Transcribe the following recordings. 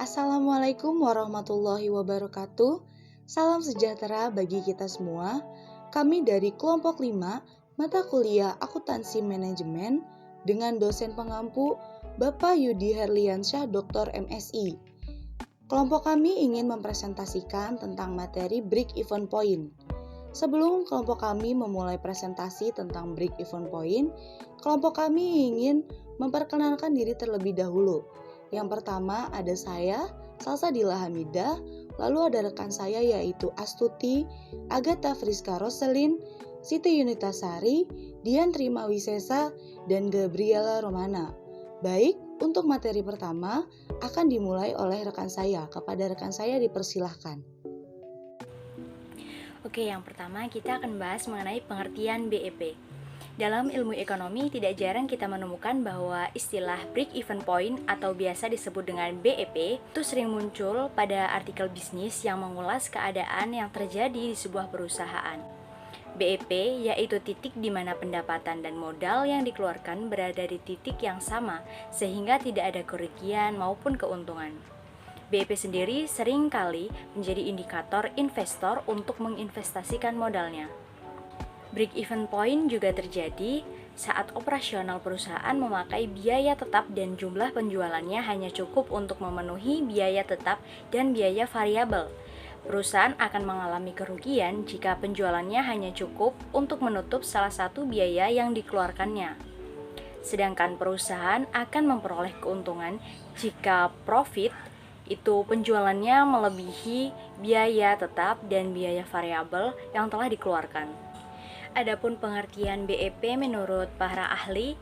Assalamualaikum warahmatullahi wabarakatuh. Salam sejahtera bagi kita semua. Kami dari kelompok 5 mata kuliah Akuntansi Manajemen dengan dosen pengampu Bapak Yudi Herliansyah Dr. MSI. Kelompok kami ingin mempresentasikan tentang materi Break-Even Point. Sebelum kelompok kami memulai presentasi tentang Break-Even Point, kelompok kami ingin memperkenalkan diri terlebih dahulu. Yang pertama ada saya, Salsabila Hamidah, lalu ada rekan saya yaitu Astuti, Agatha Friska Roselin, Siti Yunitasari, Dian Trimawisesa, dan Gabriela Romana. Baik, untuk materi pertama akan dimulai oleh rekan saya. Kepada rekan saya dipersilahkan. Oke, yang pertama kita akan bahas mengenai pengertian BEP. Dalam ilmu ekonomi tidak jarang kita menemukan bahwa istilah break-even point atau biasa disebut dengan BEP itu sering muncul pada artikel bisnis yang mengulas keadaan yang terjadi di sebuah perusahaan. BEP yaitu titik di mana pendapatan dan modal yang dikeluarkan berada di titik yang sama sehingga tidak ada kerugian maupun keuntungan. BEP sendiri seringkali menjadi indikator investor untuk menginvestasikan modalnya. Break-even point juga terjadi saat operasional perusahaan memakai biaya tetap dan jumlah penjualannya hanya cukup untuk memenuhi biaya tetap dan biaya variabel. Perusahaan akan mengalami kerugian jika penjualannya hanya cukup untuk menutup salah satu biaya yang dikeluarkannya. Sedangkan perusahaan akan memperoleh keuntungan jika profit itu penjualannya melebihi biaya tetap dan biaya variabel yang telah dikeluarkan. Adapun pengertian BEP menurut para ahli,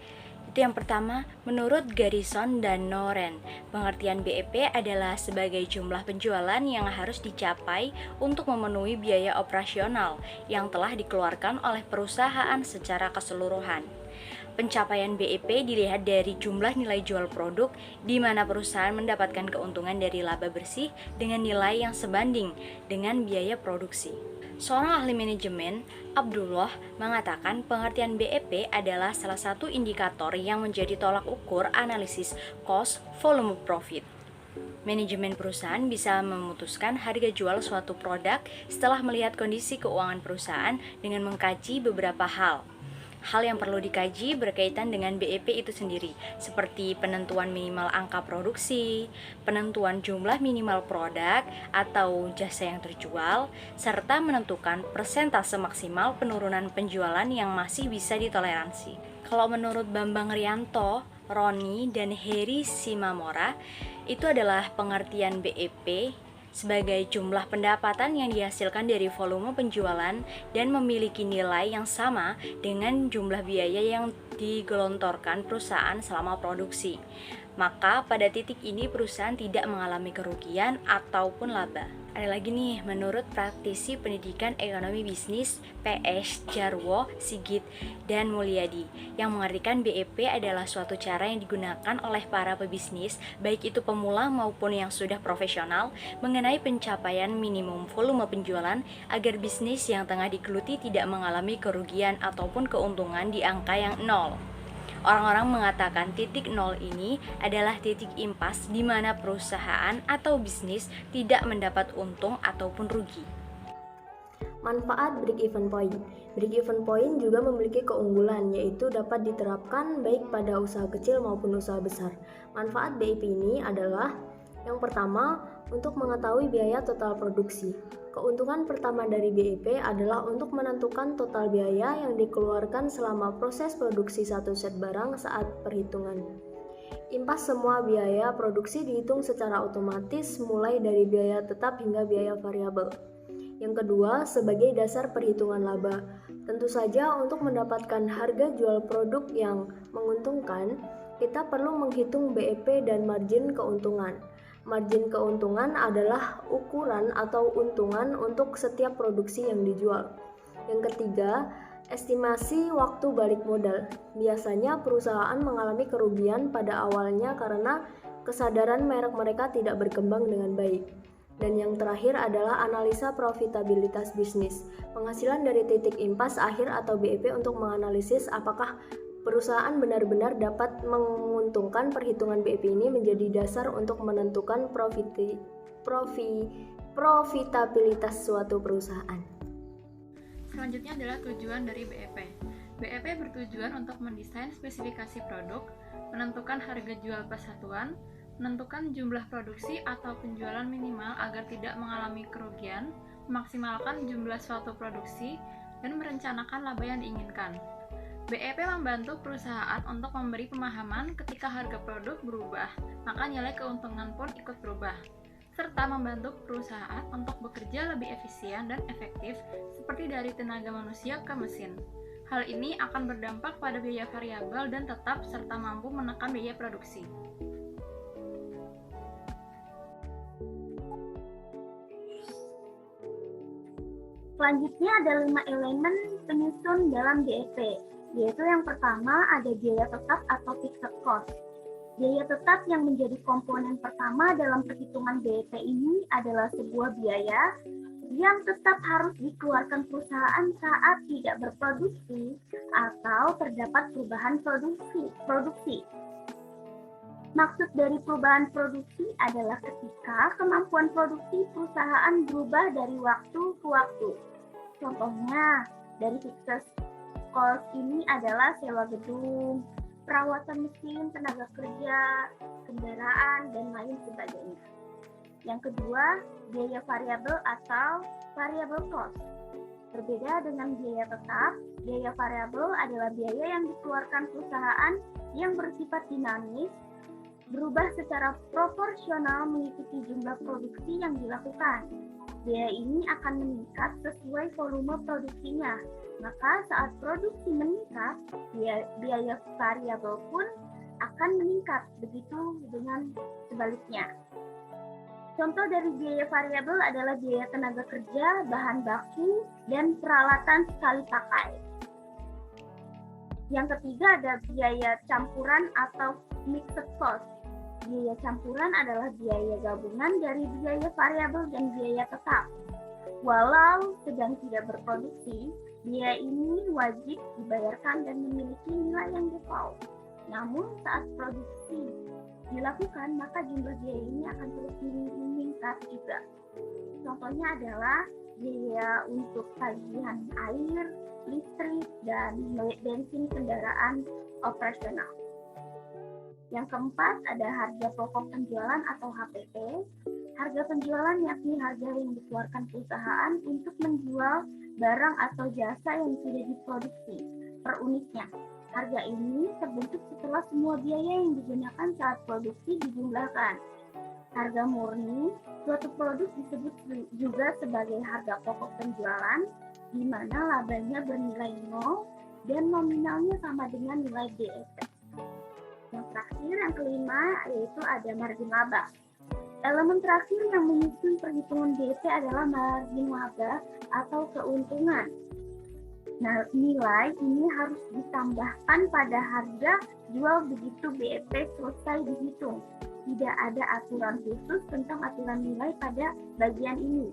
itu yang pertama, menurut Garrison dan Noren, pengertian BEP adalah sebagai jumlah penjualan yang harus dicapai untuk memenuhi biaya operasional yang telah dikeluarkan oleh perusahaan secara keseluruhan. Pencapaian BEP dilihat dari jumlah nilai jual produk di mana perusahaan mendapatkan keuntungan dari laba bersih dengan nilai yang sebanding dengan biaya produksi. Seorang ahli manajemen, Abdullah, mengatakan pengertian BEP adalah salah satu indikator yang menjadi tolak ukur analisis cost volume profit. Manajemen perusahaan bisa memutuskan harga jual suatu produk setelah melihat kondisi keuangan perusahaan dengan mengkaji beberapa hal. Hal yang perlu dikaji berkaitan dengan BEP itu sendiri, seperti penentuan minimal angka produksi, penentuan jumlah minimal produk atau jasa yang terjual, serta menentukan persentase maksimal penurunan penjualan yang masih bisa ditoleransi. Kalau menurut Bambang Rianto, Roni, dan Heri Simamora, itu adalah pengertian BEP sebagai jumlah pendapatan yang dihasilkan dari volume penjualan dan memiliki nilai yang sama dengan jumlah biaya yang digelontorkan perusahaan selama produksi. Maka pada titik ini perusahaan tidak mengalami kerugian ataupun laba. Ada lagi nih, menurut praktisi pendidikan ekonomi bisnis PS Jarwo, Sigit, dan Mulyadi, yang mengartikan BEP adalah suatu cara yang digunakan oleh para pebisnis, baik itu pemula maupun yang sudah profesional, mengenai pencapaian minimum volume penjualan agar bisnis yang tengah digeluti tidak mengalami kerugian ataupun keuntungan di angka yang nol. Orang-orang mengatakan titik nol ini adalah titik impas di mana perusahaan atau bisnis tidak mendapat untung ataupun rugi. Manfaat break-even point. Break-even point juga memiliki keunggulan, yaitu dapat diterapkan baik pada usaha kecil maupun usaha besar. Manfaat BEP ini adalah yang pertama, untuk mengetahui biaya total produksi. Keuntungan pertama dari BEP adalah untuk menentukan total biaya yang dikeluarkan selama proses produksi satu set barang saat perhitungan. Impas semua biaya produksi dihitung secara otomatis mulai dari biaya tetap hingga biaya variabel. Yang kedua, sebagai dasar perhitungan laba. Tentu saja untuk mendapatkan harga jual produk yang menguntungkan, kita perlu menghitung BEP dan margin keuntungan. Margin keuntungan adalah ukuran atau untungan untuk setiap produksi yang dijual. Yang ketiga, estimasi waktu balik modal. Biasanya perusahaan mengalami kerugian pada awalnya karena kesadaran merek mereka tidak berkembang dengan baik. Dan yang terakhir adalah analisa profitabilitas bisnis. Penghasilan dari titik impas akhir atau BEP untuk menganalisis apakah Perusahaan benar-benar dapat menguntungkan. Perhitungan BEP ini menjadi dasar untuk menentukan profitabilitas suatu perusahaan. Selanjutnya adalah tujuan dari BEP. BEP bertujuan untuk mendesain spesifikasi produk, menentukan harga jual per satuan, menentukan jumlah produksi atau penjualan minimal agar tidak mengalami kerugian, memaksimalkan jumlah suatu produksi, dan merencanakan laba yang diinginkan. BEP membantu perusahaan untuk memberi pemahaman ketika harga produk berubah, maka nilai keuntungan pun ikut berubah, serta membantu perusahaan untuk bekerja lebih efisien dan efektif seperti dari tenaga manusia ke mesin. Hal ini akan berdampak pada biaya variabel dan tetap serta mampu menekan biaya produksi. Selanjutnya ada 5 elemen penyusun dalam BEP, yaitu yang pertama ada biaya tetap atau fixed cost. Biaya tetap yang menjadi komponen pertama dalam perhitungan BEP ini adalah sebuah biaya yang tetap harus dikeluarkan perusahaan saat tidak berproduksi atau terdapat perubahan produksi. Maksud dari perubahan produksi adalah ketika kemampuan produksi perusahaan berubah dari waktu ke waktu. Contohnya, dari fixed cost ini adalah sewa gedung, perawatan mesin, tenaga kerja, kendaraan, dan lain sebagainya. Yang kedua, biaya variabel atau variable cost. Berbeda dengan biaya tetap, biaya variabel adalah biaya yang dikeluarkan perusahaan yang bersifat dinamis, berubah secara proporsional mengikuti jumlah produksi yang dilakukan. Biaya ini akan meningkat sesuai volume produksinya. Maka saat produksi meningkat, biaya variabel pun akan meningkat, begitu dengan sebaliknya. Contoh dari biaya variabel adalah biaya tenaga kerja, bahan baku, dan peralatan sekali pakai. Yang ketiga ada biaya campuran atau mixed cost. Biaya campuran adalah biaya gabungan dari biaya variabel dan biaya tetap. Walau sedang tidak berproduksi, biaya ini wajib dibayarkan dan memiliki nilai yang default. Namun saat produksi dilakukan, maka jumlah biaya ini akan terus meningkat juga. Contohnya adalah biaya untuk tagihan air, listrik, dan bensin kendaraan operasional. Yang keempat ada harga pokok penjualan atau HPP. Harga penjualan yakni harga yang dikeluarkan perusahaan untuk menjual barang atau jasa yang sudah diproduksi per unitnya. Harga ini terbentuk setelah semua biaya yang digunakan saat produksi dijumlahkan. Harga murni, suatu produk disebut juga sebagai harga pokok penjualan, di mana labanya bernilai 0 dan nominalnya sama dengan nilai BEP. Yang terakhir, yang kelima, yaitu ada margin laba. Elemen terakhir yang menyusun perhitungan BEP adalah margin laba atau keuntungan. Nah, nilai ini harus ditambahkan pada harga jual begitu BEP selesai dihitung. Tidak ada aturan khusus tentang aturan nilai pada bagian ini.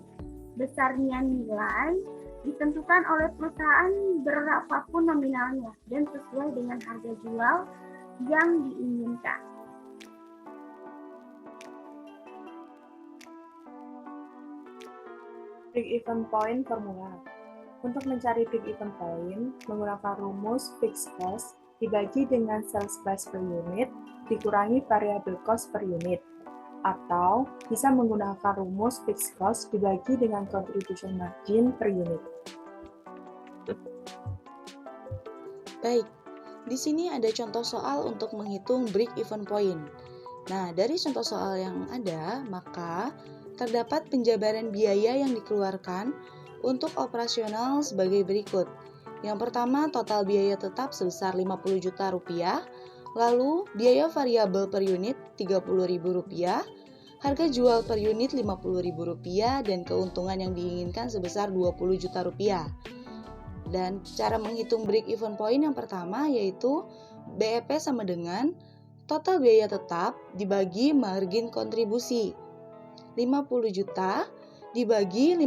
Besarnya nilai ditentukan oleh perusahaan berapapun nominalnya dan sesuai dengan harga jual yang diinginkan. Break-even point formula. Untuk mencari break-even point, menggunakan rumus fixed cost dibagi dengan sales price per unit dikurangi variable cost per unit, atau bisa menggunakan rumus fixed cost dibagi dengan contribution margin per unit. Baik, di sini ada contoh soal untuk menghitung break-even point. Nah, dari contoh soal yang ada, maka terdapat penjabaran biaya yang dikeluarkan untuk operasional sebagai berikut. Yang pertama, total biaya tetap sebesar Rp50 juta, lalu biaya variabel per unit Rp30.000, harga jual per unit Rp50.000, dan keuntungan yang diinginkan sebesar Rp20 juta. Dan cara menghitung break-even point yang pertama yaitu BEP sama dengan total biaya tetap dibagi margin kontribusi. 50 juta dibagi 50.000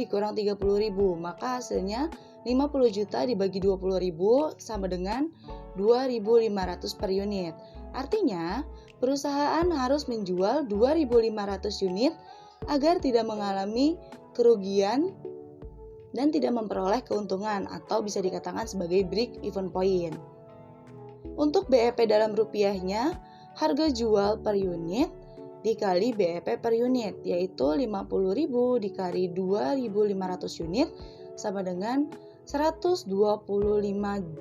dikurang 30.000, maka hasilnya 50 juta dibagi 20.000 sama dengan 2.500 per unit. Artinya, perusahaan harus menjual 2.500 unit agar tidak mengalami kerugian dan tidak memperoleh keuntungan atau bisa dikatakan sebagai break even point. Untuk BEP dalam rupiahnya, harga jual per unit dikali BEP per unit, yaitu 50.000 dikali 2.500 unit sama dengan 125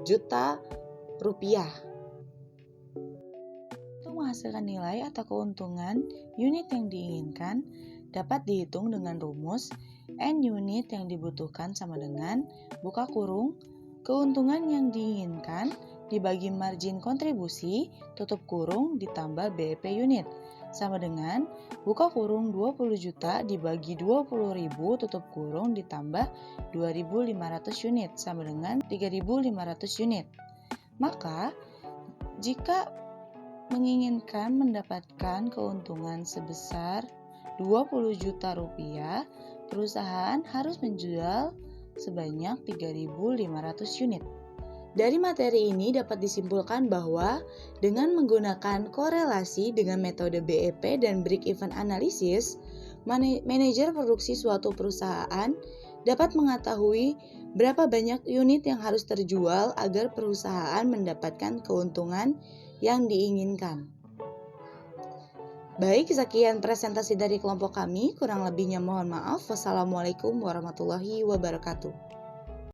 juta rupiah. Untuk menghasilkan nilai atau keuntungan unit yang diinginkan dapat dihitung dengan rumus N unit yang dibutuhkan sama dengan buka kurung keuntungan yang diinginkan dibagi margin kontribusi tutup kurung ditambah BEP unit sama dengan buka kurung 20 juta dibagi 20.000 tutup kurung ditambah 2.500 unit sama dengan 3.500 unit. Maka jika menginginkan mendapatkan keuntungan sebesar 20 juta rupiah, perusahaan harus menjual sebanyak 3.500 unit. Dari materi ini dapat disimpulkan bahwa dengan menggunakan korelasi dengan metode BEP dan break-even analysis, manajer produksi suatu perusahaan dapat mengetahui berapa banyak unit yang harus terjual agar perusahaan mendapatkan keuntungan yang diinginkan. Baik, sekian presentasi dari kelompok kami. Kurang lebihnya mohon maaf. Wassalamualaikum warahmatullahi wabarakatuh.